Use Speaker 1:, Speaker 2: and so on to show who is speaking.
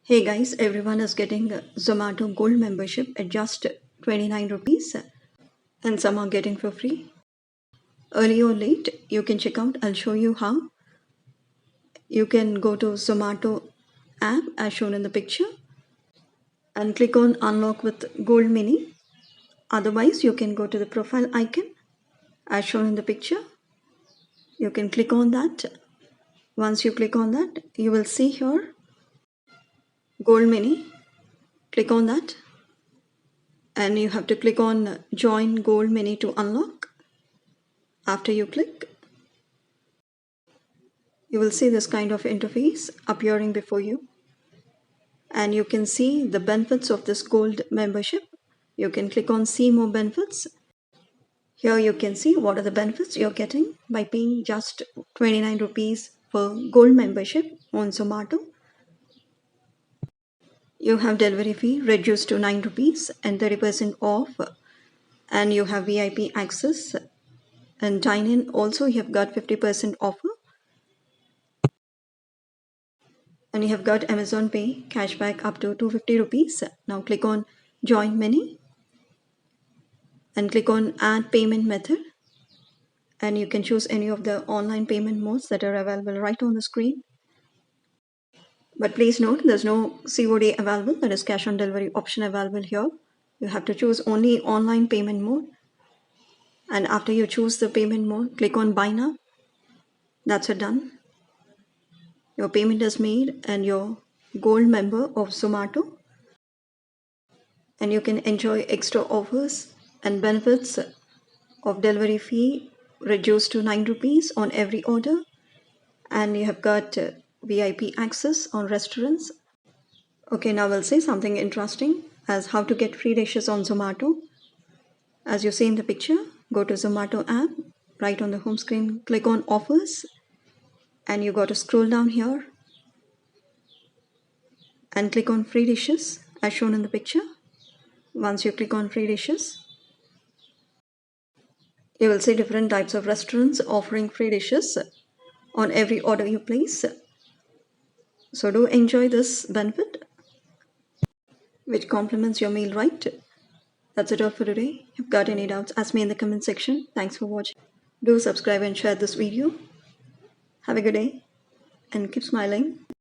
Speaker 1: Hey guys, everyone is getting a Zomato Gold membership at just 29 rupees and some are getting for free. Early or late, you can check out. I'll show you how. You can go to Zomato app as shown in the picture and click on unlock with Gold Mini. Otherwise, you can go to the profile icon as shown in the picture. You can click on that. Once you click on that, you will see here Gold Mini. Click on that and you have to click on join Gold Mini to unlock. After you click, you will see this kind of interface appearing before you, and you can see the benefits of this gold membership. You can click on see more benefits. Here you can see what are the benefits you're getting by paying just 29 rupees for gold membership on Zomato. You have delivery fee reduced to 9 rupees and 30% off, and you have VIP access, and dine in also you have got 50% offer, and you have got Amazon Pay cashback up to 250 rupees. Now click on join mini and click on add payment method, and you can choose any of the online payment modes that are available right on the screen. But please note there's no COD available, that is cash on delivery option available here. You have to choose only online payment mode, and after you choose the payment mode, click on buy now. That's it, done. Your payment is made and you're gold member of Zomato, and you can enjoy extra offers and benefits of delivery fee reduced to 9 rupees on every order, and you have got VIP access on restaurants. Okay, now we'll say something interesting as how to get free dishes on Zomato. As you see in the picture, go to Zomato app, right on the home screen, click on offers, and you got to scroll down here and click on free dishes as shown in the picture. Once you click on free dishes, you will see different types of restaurants offering free dishes on every order you place. So do enjoy this benefit which complements your meal, right? That's it all for today. If you've got any doubts, ask me in the comment section. Thanks for watching. Do subscribe and share this video. Have a good day and keep smiling.